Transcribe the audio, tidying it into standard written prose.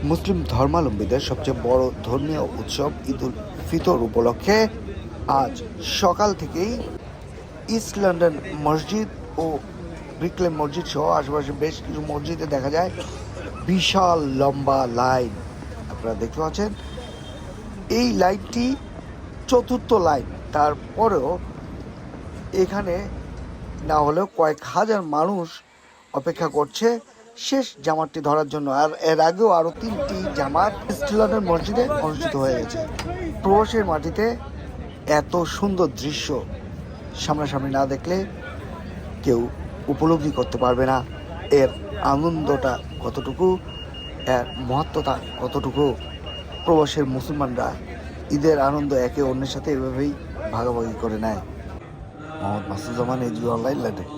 মুসলিম ধর্মাবলম্বীদের সবচেয়ে বড় ধর্মীয় উৎসব ঈদ উল ফিতর উপলক্ষে আজ সকাল থেকেই ইস্ট লন্ডন মসজিদ ও ব্রিকলেন মসজিদ সহ আশেপাশে বেশ কিছু মসজিদে দেখা যায় বিশাল লম্বা লাইন। আপনারা দেখতে পাচ্ছেন এই লাইনটি চতুর্থ লাইন, তারপরেও এখানে না হলেও কয়েক হাজার মানুষ অপেক্ষা করছে শেষ জামাতটি ধরার জন্য। আর এর আগেও আরও 3টি জামাত ইস্ট লন্ডন মসজিদে অনুষ্ঠিত হয়ে গেছে। প্রবাসের মাটিতে এত সুন্দর দৃশ্য সামনাসামনি না দেখলে কেউ উপলব্ধি করতে পারবে না এর আনন্দটা কতটুকু, এর মহত্বতা কতটুকু। প্রবাসের মুসলমানরা ঈদের আনন্দ একে অন্যের সাথে এভাবেই ভাগাভাগি করে নেয়। মোহাম্মদ মাসুদ জামান, এজি অনলাইন লন্ডন।